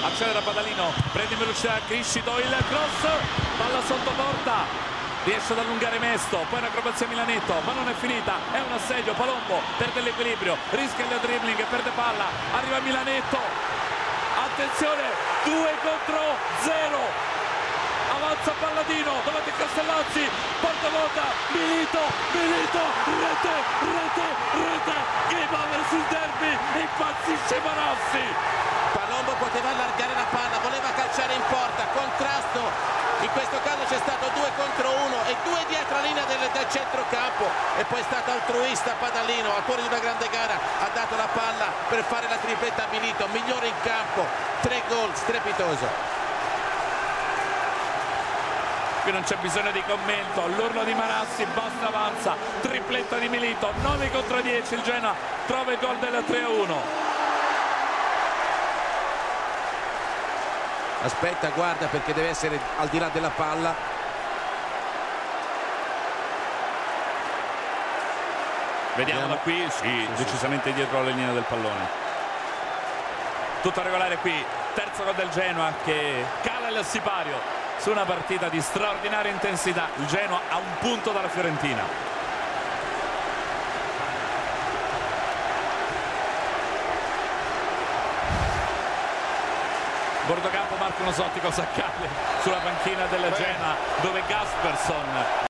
accelera Padalino, prende in velocità Criscito, il cross, palla sotto porta, riesce ad allungare Mesto, poi un'acrobazia Milanetto, ma non è finita, è un assedio, Palombo perde l'equilibrio, rischia il dribbling, perde palla, arriva Milanetto, attenzione, 2 contro 0. Avanza Palladino davanti a Castellazzi, porta vuota, Milito, rete, game over sul derby, impazzisce Marassi. Palombo poteva allargare la palla, voleva calciare in porta, contrasto, in questo caso c'è stato 2 contro 1 e 2 dietro la linea del centrocampo e poi è stato altruista Padalino, al cuore di una grande gara ha dato la palla per fare la tripletta a Milito, migliore in campo, 3 gol, strepitoso. Qui non c'è bisogno di commento, l'urlo di Marassi, basta avanza, tripletta di Milito, 9 contro 10, il Genoa trova il gol del 3-1. Aspetta, guarda perché deve essere al di là della palla. Vediamola qui, sì, decisamente dietro la linea del pallone. Tutto regolare qui, terzo gol del Genoa che cala il sipario su una partita di straordinaria intensità. Il Genoa a un punto dalla Fiorentina. Bordocampo marca uno sottico Saccale sulla panchina del Genoa dove Gasperson